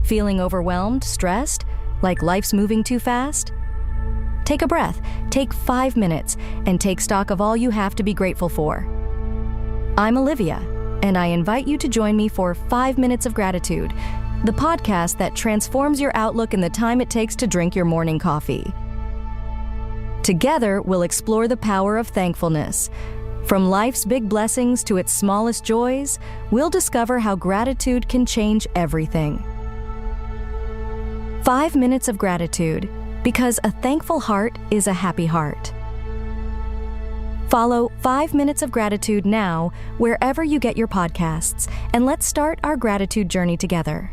Feeling overwhelmed, stressed, like life's moving too fast? Take a breath, take 5 minutes, and take stock of all you have to be grateful for. I'm Olivia, and I invite you to join me for 5 Minutes of Gratitude, the podcast that transforms your outlook in the time it takes to drink your morning coffee. Together, we'll explore the power of thankfulness. From life's big blessings to its smallest joys, we'll discover how gratitude can change everything. 5 Minutes of Gratitude, because a thankful heart is a happy heart. Follow 5 Minutes of Gratitude now, wherever you get your podcasts, and let's start our gratitude journey together.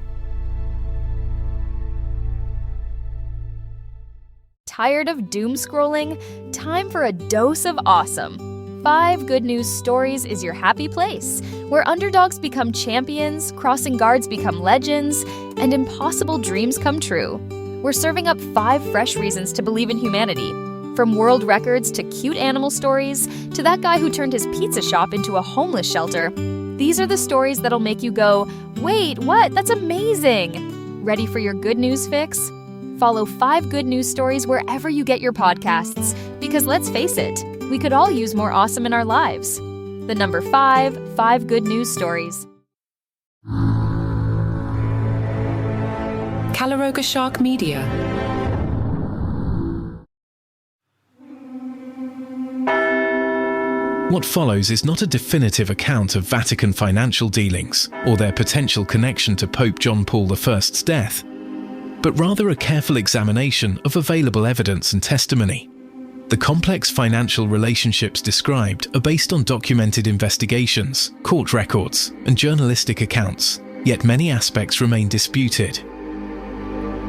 Tired of doom scrolling? Time for a dose of awesome. 5 Good News Stories is your happy place, where underdogs become champions, crossing guards become legends, and impossible dreams come true. We're serving up 5 fresh reasons to believe in humanity. From world records to cute animal stories to that guy who turned his pizza shop into a homeless shelter. These are the stories that'll make you go, wait, what? That's amazing! Ready for your good news fix? Follow 5 Good News Stories wherever you get your podcasts, because let's face it, we could all use more awesome in our lives. The number 5 Good News Stories. Calaroga Shark Media. What follows is not a definitive account of Vatican financial dealings or their potential connection to Pope John Paul I's death, but rather a careful examination of available evidence and testimony. The complex financial relationships described are based on documented investigations, court records, and journalistic accounts, yet many aspects remain disputed.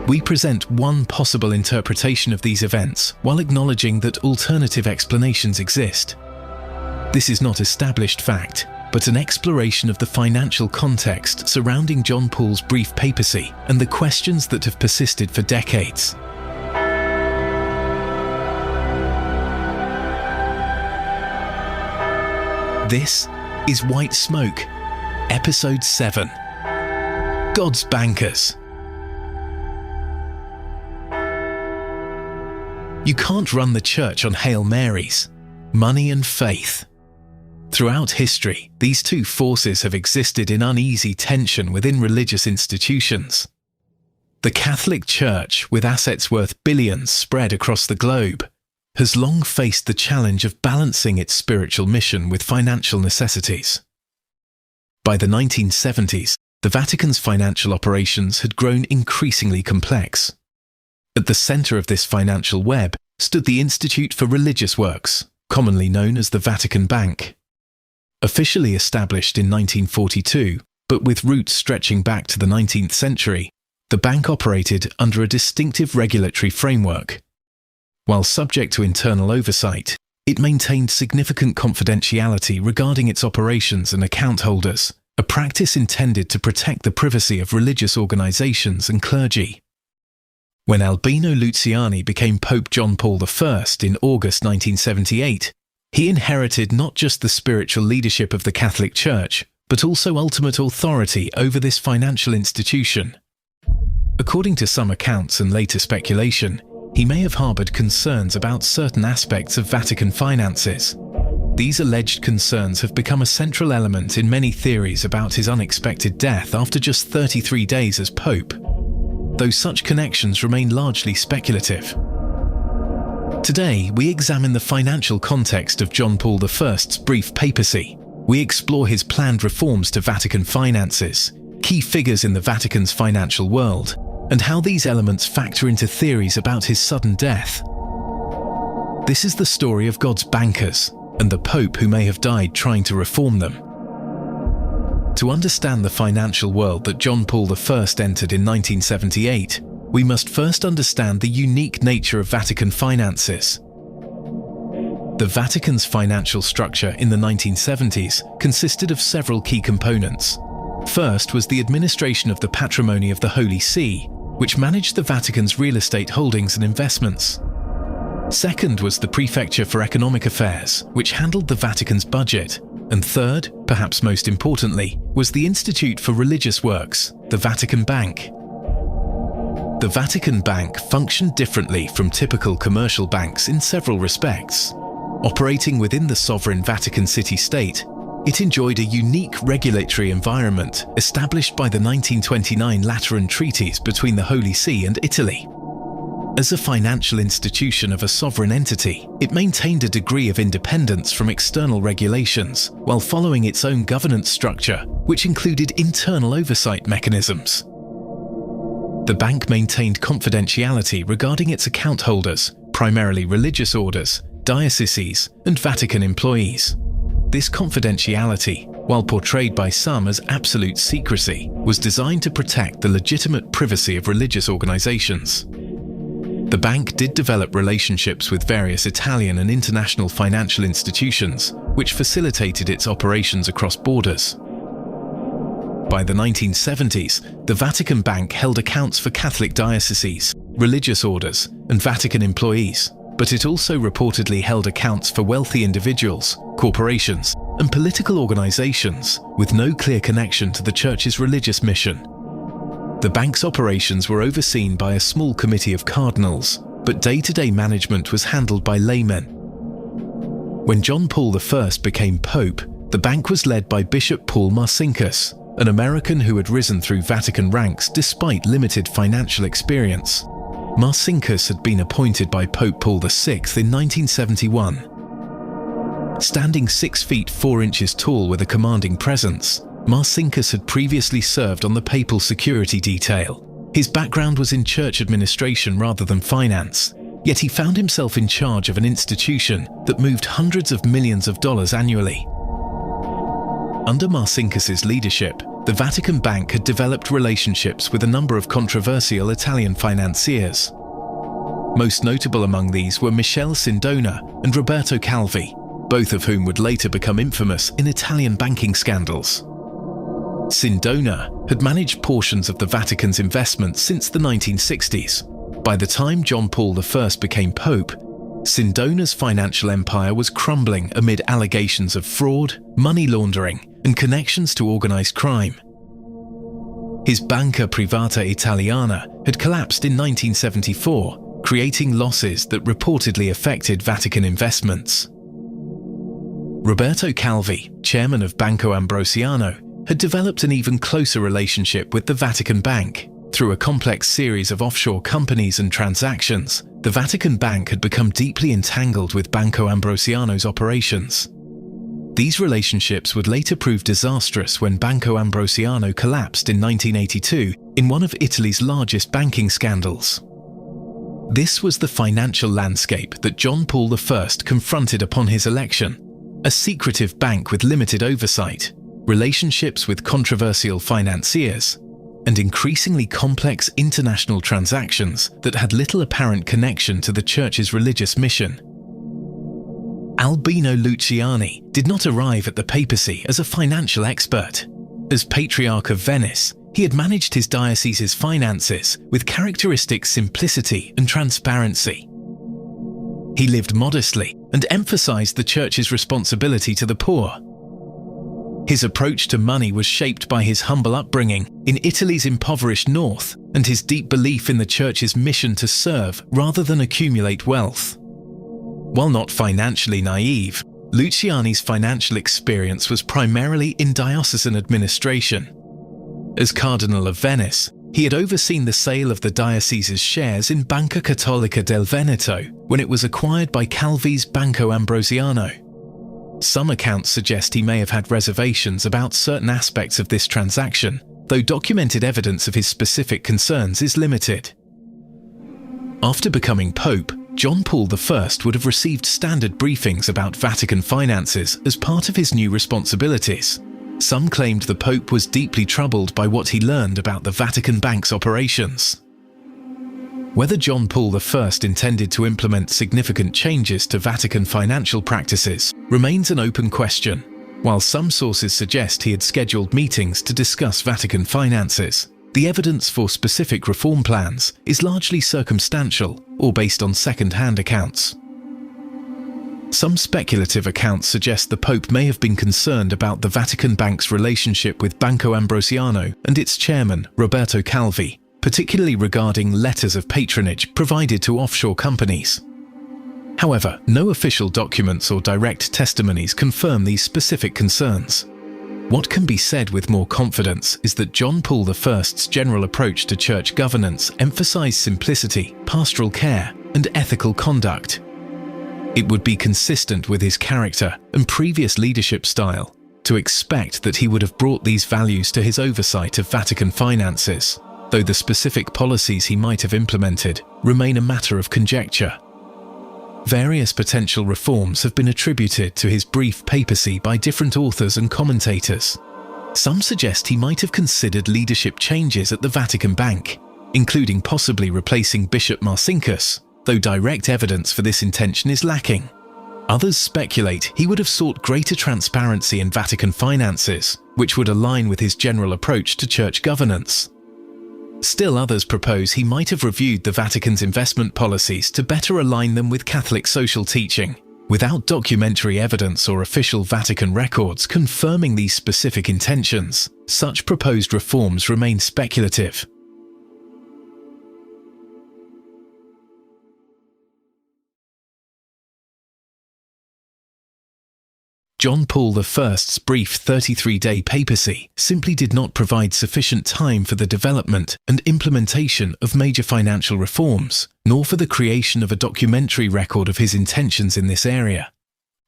We present one possible interpretation of these events while acknowledging that alternative explanations exist. This is not established fact, but an exploration of the financial context surrounding John Paul's brief papacy and the questions that have persisted for decades. This is White Smoke, Episode 7. God's Bankers. You can't run the church on Hail Marys, money and faith. Throughout history, these two forces have existed in uneasy tension within religious institutions. The Catholic Church, with assets worth billions spread across the globe, has long faced the challenge of balancing its spiritual mission with financial necessities. By the 1970s, the Vatican's financial operations had grown increasingly complex. At the center of this financial web stood the Institute for Religious Works, commonly known as the Vatican Bank. Officially established in 1942, but with roots stretching back to the 19th century, the bank operated under a distinctive regulatory framework. While subject to internal oversight, it maintained significant confidentiality regarding its operations and account holders, a practice intended to protect the privacy of religious organizations and clergy. When Albino Luciani became Pope John Paul I in August 1978, he inherited not just the spiritual leadership of the Catholic Church, but also ultimate authority over this financial institution. According to some accounts and later speculation, he may have harbored concerns about certain aspects of Vatican finances. These alleged concerns have become a central element in many theories about his unexpected death after just 33 days as Pope, though such connections remain largely speculative. Today, we examine the financial context of John Paul I's brief papacy. We explore his planned reforms to Vatican finances, key figures in the Vatican's financial world, and how these elements factor into theories about his sudden death. This is the story of God's bankers and the Pope who may have died trying to reform them. To understand the financial world that John Paul I entered in 1978, we must first understand the unique nature of Vatican finances. The Vatican's financial structure in the 1970s consisted of several key components. First was the administration of the patrimony of the Holy See, which managed the Vatican's real estate holdings and investments. Second was the Prefecture for Economic Affairs, which handled the Vatican's budget. And third, perhaps most importantly, was the Institute for Religious Works, the Vatican Bank. The Vatican Bank functioned differently from typical commercial banks in several respects. Operating within the sovereign Vatican city-state, it enjoyed a unique regulatory environment established by the 1929 Lateran Treaties between the Holy See and Italy. As a financial institution of a sovereign entity, it maintained a degree of independence from external regulations while following its own governance structure, which included internal oversight mechanisms. The bank maintained confidentiality regarding its account holders, primarily religious orders, dioceses, and Vatican employees. This confidentiality, while portrayed by some as absolute secrecy, was designed to protect the legitimate privacy of religious organizations. The bank did develop relationships with various Italian and international financial institutions, which facilitated its operations across borders. By the 1970s, the Vatican Bank held accounts for Catholic dioceses, religious orders, and Vatican employees, but it also reportedly held accounts for wealthy individuals, corporations, and political organizations with no clear connection to the Church's religious mission. The bank's operations were overseen by a small committee of cardinals, but day-to-day management was handled by laymen. When John Paul I became Pope, the bank was led by Bishop Paul Marcinkus, an American who had risen through Vatican ranks despite limited financial experience. Marcinkus had been appointed by Pope Paul VI in 1971. Standing 6 feet 4 inches tall with a commanding presence, Marcinkus had previously served on the papal security detail. His background was in church administration rather than finance, yet he found himself in charge of an institution that moved hundreds of millions of dollars annually. Under Marcinkus's leadership, the Vatican Bank had developed relationships with a number of controversial Italian financiers. Most notable among these were Michele Sindona and Roberto Calvi, both of whom would later become infamous in Italian banking scandals. Sindona had managed portions of the Vatican's investments since the 1960s. By the time John Paul I became Pope, Sindona's financial empire was crumbling amid allegations of fraud, money laundering, and connections to organized crime. His Banca Privata Italiana had collapsed in 1974, creating losses that reportedly affected Vatican investments. Roberto Calvi, chairman of Banco Ambrosiano, had developed an even closer relationship with the Vatican Bank. Through a complex series of offshore companies and transactions, the Vatican Bank had become deeply entangled with Banco Ambrosiano's operations. These relationships would later prove disastrous when Banco Ambrosiano collapsed in 1982 in one of Italy's largest banking scandals. This was the financial landscape that John Paul I confronted upon his election: a secretive bank with limited oversight, relationships with controversial financiers, and increasingly complex international transactions that had little apparent connection to the Church's religious mission. Albino Luciani did not arrive at the papacy as a financial expert. As Patriarch of Venice, he had managed his diocese's finances with characteristic simplicity and transparency. He lived modestly and emphasized the Church's responsibility to the poor. His approach to money was shaped by his humble upbringing in Italy's impoverished north and his deep belief in the Church's mission to serve rather than accumulate wealth. While not financially naive, Luciani's financial experience was primarily in diocesan administration. As Cardinal of Venice, he had overseen the sale of the diocese's shares in Banca Cattolica del Veneto when it was acquired by Calvi's Banco Ambrosiano. Some accounts suggest he may have had reservations about certain aspects of this transaction, though documented evidence of his specific concerns is limited. After becoming Pope, John Paul I would have received standard briefings about Vatican finances as part of his new responsibilities. Some claimed the Pope was deeply troubled by what he learned about the Vatican Bank's operations. Whether John Paul I intended to implement significant changes to Vatican financial practices remains an open question, while some sources suggest he had scheduled meetings to discuss Vatican finances. The evidence for specific reform plans is largely circumstantial or based on second-hand accounts. Some speculative accounts suggest the Pope may have been concerned about the Vatican Bank's relationship with Banco Ambrosiano and its chairman, Roberto Calvi, particularly regarding letters of patronage provided to offshore companies. However, no official documents or direct testimonies confirm these specific concerns. What can be said with more confidence is that John Paul I's general approach to church governance emphasized simplicity, pastoral care, and ethical conduct. It would be consistent with his character and previous leadership style to expect that he would have brought these values to his oversight of Vatican finances, though the specific policies he might have implemented remain a matter of conjecture. Various potential reforms have been attributed to his brief papacy by different authors and commentators. Some suggest he might have considered leadership changes at the Vatican Bank, including possibly replacing Bishop Marcinkus, though direct evidence for this intention is lacking. Others speculate he would have sought greater transparency in Vatican finances, which would align with his general approach to church governance. Still others propose he might have reviewed the Vatican's investment policies to better align them with Catholic social teaching, without documentary evidence or official Vatican records confirming these specific intentions. Such proposed reforms remain speculative. John Paul I's brief 33-day papacy simply did not provide sufficient time for the development and implementation of major financial reforms, nor for the creation of a documentary record of his intentions in this area.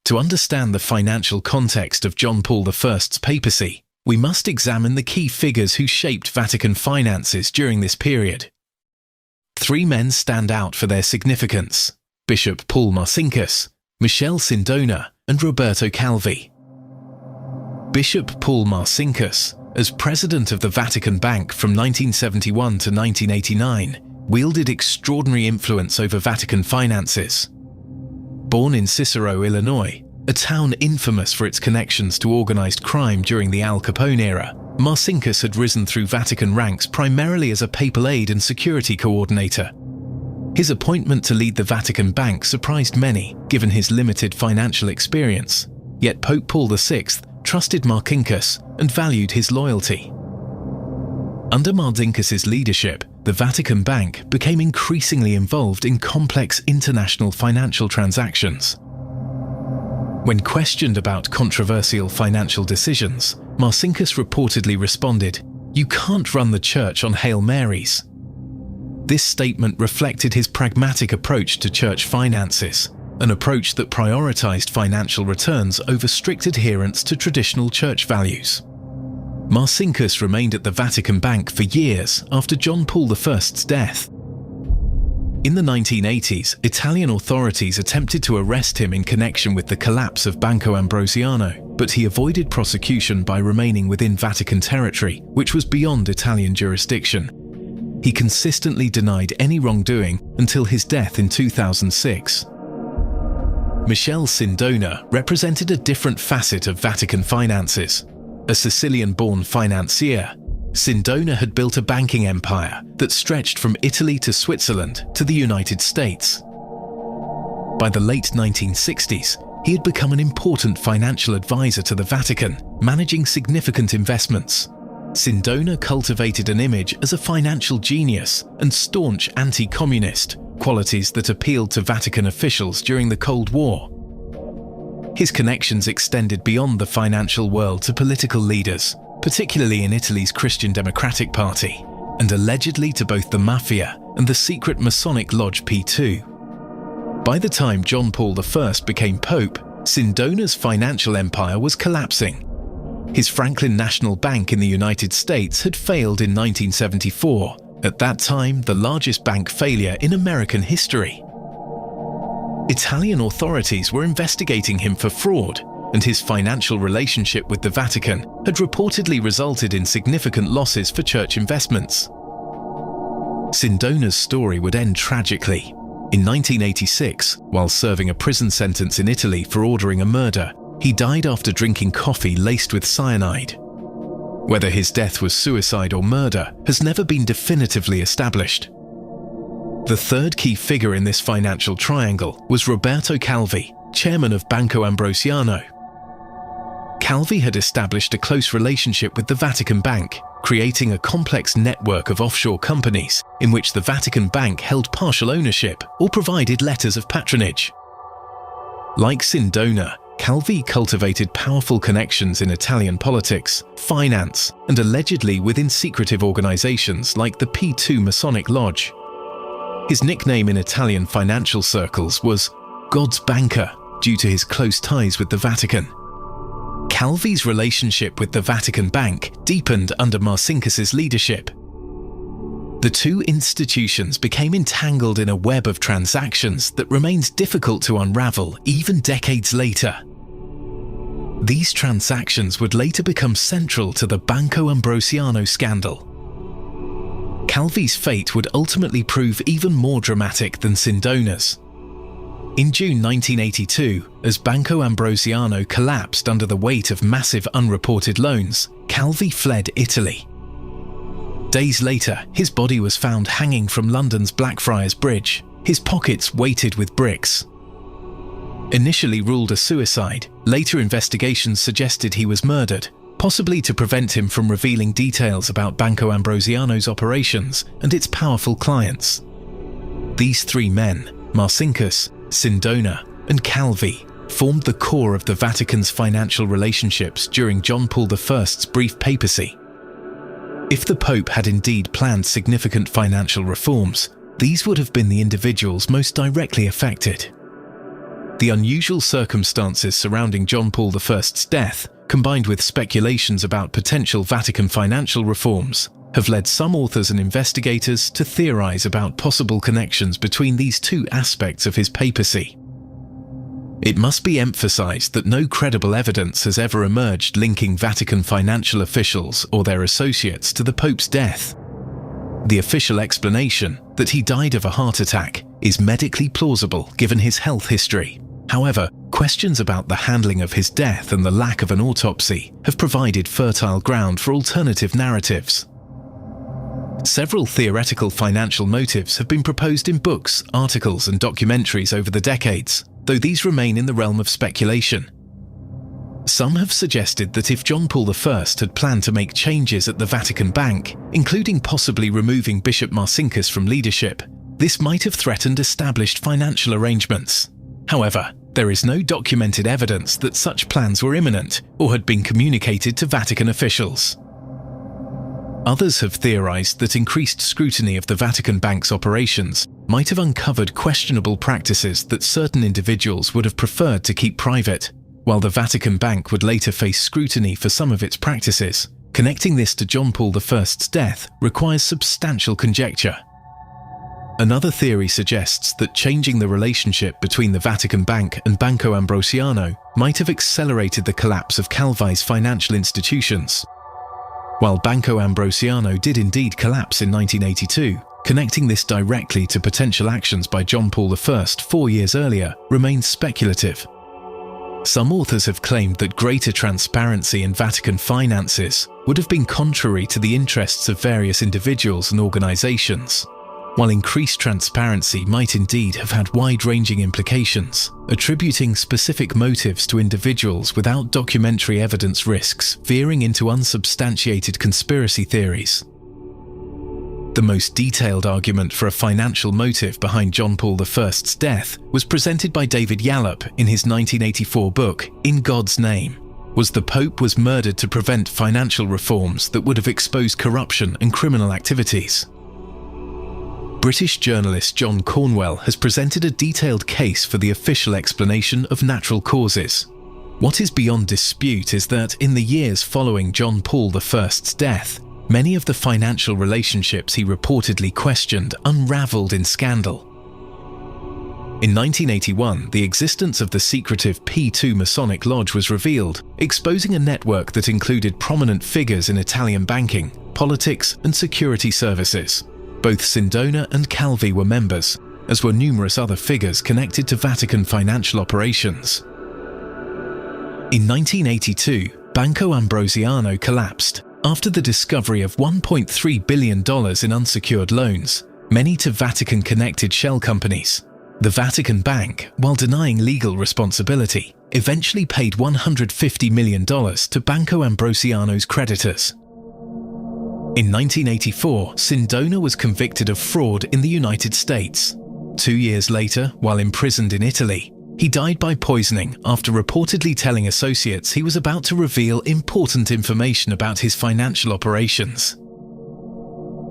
To understand the financial context of John Paul I's papacy, we must examine the key figures who shaped Vatican finances during this period. Three men stand out for their significance: Bishop Paul Marcinkus, Michele Sindona, and Roberto Calvi. Bishop Paul Marcinkus, as president of the Vatican Bank from 1971 to 1989, wielded extraordinary influence over Vatican finances. Born in Cicero, Illinois, a town infamous for its connections to organized crime during the Al Capone era, Marcinkus had risen through Vatican ranks primarily as a papal aide and security coordinator. His appointment to lead the Vatican Bank surprised many, given his limited financial experience, yet Pope Paul VI trusted Marcinkus and valued his loyalty. Under Marcinkus's leadership, the Vatican Bank became increasingly involved in complex international financial transactions. When questioned about controversial financial decisions, Marcinkus reportedly responded, "You can't run the church on Hail Marys." This statement reflected his pragmatic approach to church finances, an approach that prioritized financial returns over strict adherence to traditional church values. Marcinkus remained at the Vatican Bank for years after John Paul I's death. In the 1980s, Italian authorities attempted to arrest him in connection with the collapse of Banco Ambrosiano, but he avoided prosecution by remaining within Vatican territory, which was beyond Italian jurisdiction. He consistently denied any wrongdoing until his death in 2006. Michele Sindona represented a different facet of Vatican finances. A Sicilian-born financier, Sindona had built a banking empire that stretched from Italy to Switzerland to the United States. By the late 1960s, he had become an important financial advisor to the Vatican, managing significant investments. Sindona cultivated an image as a financial genius and staunch anti-communist, qualities that appealed to Vatican officials during the Cold War. His connections extended beyond the financial world to political leaders, particularly in Italy's Christian Democratic Party, and allegedly to both the Mafia and the secret Masonic Lodge P2. By the time John Paul I became Pope, Sindona's financial empire was collapsing. His Franklin National Bank in the United States had failed in 1974, at that time the largest bank failure in American history. Italian authorities were investigating him for fraud, and his financial relationship with the Vatican had reportedly resulted in significant losses for church investments. Sindona's story would end tragically. In 1986, while serving a prison sentence in Italy for ordering a murder, he died after drinking coffee laced with cyanide. Whether his death was suicide or murder has never been definitively established. The third key figure in this financial triangle was Roberto Calvi, chairman of Banco Ambrosiano. Calvi had established a close relationship with the Vatican Bank, creating a complex network of offshore companies in which the Vatican Bank held partial ownership or provided letters of patronage. Like Sindona, Calvi cultivated powerful connections in Italian politics, finance, and allegedly within secretive organizations like the P2 Masonic Lodge. His nickname in Italian financial circles was God's Banker due to his close ties with the Vatican. Calvi's relationship with the Vatican Bank deepened under Marcinkus's leadership. The two institutions became entangled in a web of transactions that remains difficult to unravel even decades later. These transactions would later become central to the Banco Ambrosiano scandal. Calvi's fate would ultimately prove even more dramatic than Sindona's. In June 1982, as Banco Ambrosiano collapsed under the weight of massive unreported loans, Calvi fled Italy. Days later, his body was found hanging from London's Blackfriars Bridge, his pockets weighted with bricks. Initially ruled a suicide, later investigations suggested he was murdered, possibly to prevent him from revealing details about Banco Ambrosiano's operations and its powerful clients. These three men, Marcinkus, Sindona, and Calvi, formed the core of the Vatican's financial relationships during John Paul I's brief papacy. If the Pope had indeed planned significant financial reforms, these would have been the individuals most directly affected. The unusual circumstances surrounding John Paul I's death, combined with speculations about potential Vatican financial reforms, have led some authors and investigators to theorize about possible connections between these two aspects of his papacy. It must be emphasized that no credible evidence has ever emerged linking Vatican financial officials or their associates to the Pope's death. The official explanation, that he died of a heart attack, is medically plausible given his health history. However, questions about the handling of his death and the lack of an autopsy have provided fertile ground for alternative narratives. Several theoretical financial motives have been proposed in books, articles, and documentaries over the decades, though these remain in the realm of speculation. Some have suggested that if John Paul I had planned to make changes at the Vatican Bank, including possibly removing Bishop Marcinkus from leadership, this might have threatened established financial arrangements. However, there is no documented evidence that such plans were imminent or had been communicated to Vatican officials. Others have theorized that increased scrutiny of the Vatican Bank's operations might have uncovered questionable practices that certain individuals would have preferred to keep private, while the Vatican Bank would later face scrutiny for some of its practices. Connecting this to John Paul I's death requires substantial conjecture. Another theory suggests that changing the relationship between the Vatican Bank and Banco Ambrosiano might have accelerated the collapse of Calvi's financial institutions. While Banco Ambrosiano did indeed collapse in 1982, connecting this directly to potential actions by John Paul I 4 years earlier remains speculative. Some authors have claimed that greater transparency in Vatican finances would have been contrary to the interests of various individuals and organizations, while increased transparency might indeed have had wide-ranging implications. Attributing specific motives to individuals without documentary evidence risks veering into unsubstantiated conspiracy theories. The most detailed argument for a financial motive behind John Paul I's death was presented by David Yallop in his 1984 book, In God's Name, was the Pope was murdered to prevent financial reforms that would have exposed corruption and criminal activities. British journalist John Cornwell has presented a detailed case for the official explanation of natural causes. What is beyond dispute is that in the years following John Paul I's death, many of the financial relationships he reportedly questioned unraveled in scandal. In 1981, the existence of the secretive P2 Masonic Lodge was revealed, exposing a network that included prominent figures in Italian banking, politics, and security services. Both Sindona and Calvi were members, as were numerous other figures connected to Vatican financial operations. In 1982, Banco Ambrosiano collapsed after the discovery of $1.3 billion in unsecured loans, many to Vatican-connected shell companies. The Vatican Bank, while denying legal responsibility, eventually paid $150 million to Banco Ambrosiano's creditors. In 1984, Sindona was convicted of fraud in the United States. 2 years later, while imprisoned in Italy, he died by poisoning after reportedly telling associates he was about to reveal important information about his financial operations.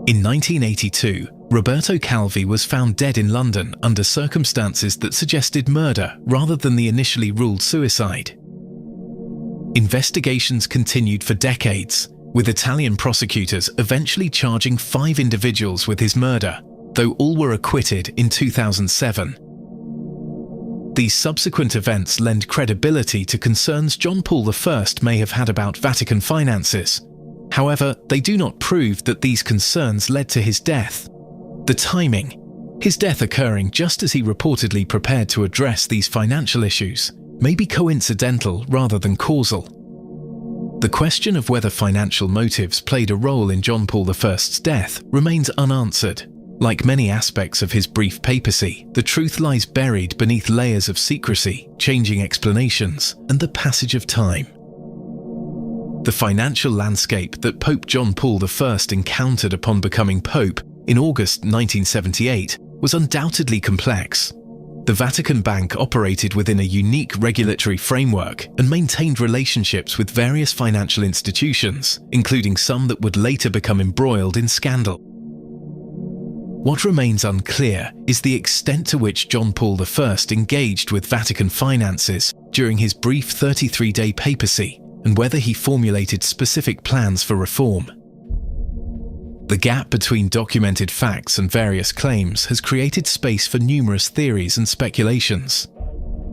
In 1982, Roberto Calvi was found dead in London under circumstances that suggested murder rather than the initially ruled suicide. Investigations continued for decades, with Italian prosecutors eventually charging 5 individuals with his murder, though all were acquitted in 2007. These subsequent events lend credibility to concerns John Paul I may have had about Vatican finances. However, they do not prove that these concerns led to his death. The timing, his death occurring just as he reportedly prepared to address these financial issues, may be coincidental rather than causal. The question of whether financial motives played a role in John Paul I's death remains unanswered. Like many aspects of his brief papacy, the truth lies buried beneath layers of secrecy, changing explanations, and the passage of time. The financial landscape that Pope John Paul I encountered upon becoming Pope in August 1978 was undoubtedly complex. The Vatican Bank operated within a unique regulatory framework and maintained relationships with various financial institutions, including some that would later become embroiled in scandal. What remains unclear is the extent to which John Paul I engaged with Vatican finances during his brief 33-day papacy, and whether he formulated specific plans for reform. The gap between documented facts and various claims has created space for numerous theories and speculations.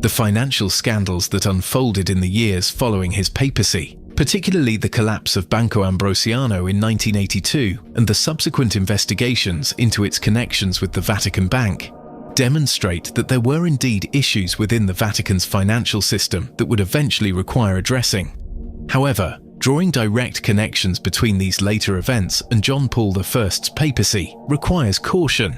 The financial scandals that unfolded in the years following his papacy, particularly the collapse of Banco Ambrosiano in 1982 and the subsequent investigations into its connections with the Vatican Bank, demonstrate that there were indeed issues within the Vatican's financial system that would eventually require addressing. However, drawing direct connections between these later events and John Paul I's papacy requires caution.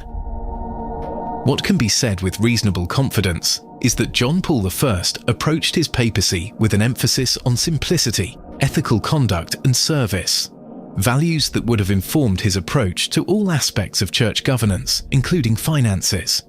What can be said with reasonable confidence is that John Paul I approached his papacy with an emphasis on simplicity, ethical conduct, and service, values that would have informed his approach to all aspects of church governance, including finances.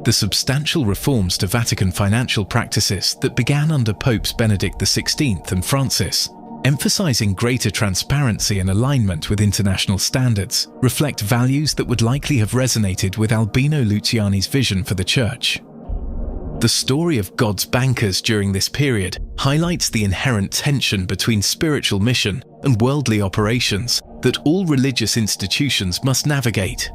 The substantial reforms to Vatican financial practices that began under Popes Benedict XVI and Francis, emphasizing greater transparency and alignment with international standards, reflect values that would likely have resonated with Albino Luciani's vision for the Church. The story of God's bankers during this period highlights the inherent tension between spiritual mission and worldly operations that all religious institutions must navigate.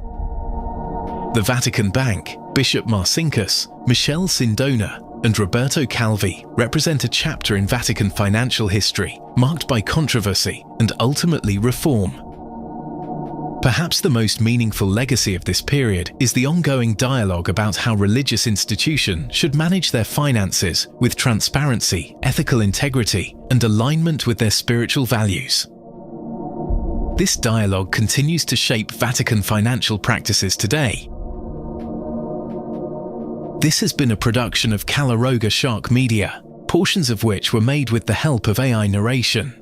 The Vatican Bank, Bishop Marcinkus, Michele Sindona, and Roberto Calvi represent a chapter in Vatican financial history marked by controversy and ultimately reform. Perhaps the most meaningful legacy of this period is the ongoing dialogue about how religious institutions should manage their finances with transparency, ethical integrity, and alignment with their spiritual values. This dialogue continues to shape Vatican financial practices today. This has been a production of Calaroga Shark Media, portions of which were made with the help of AI narration.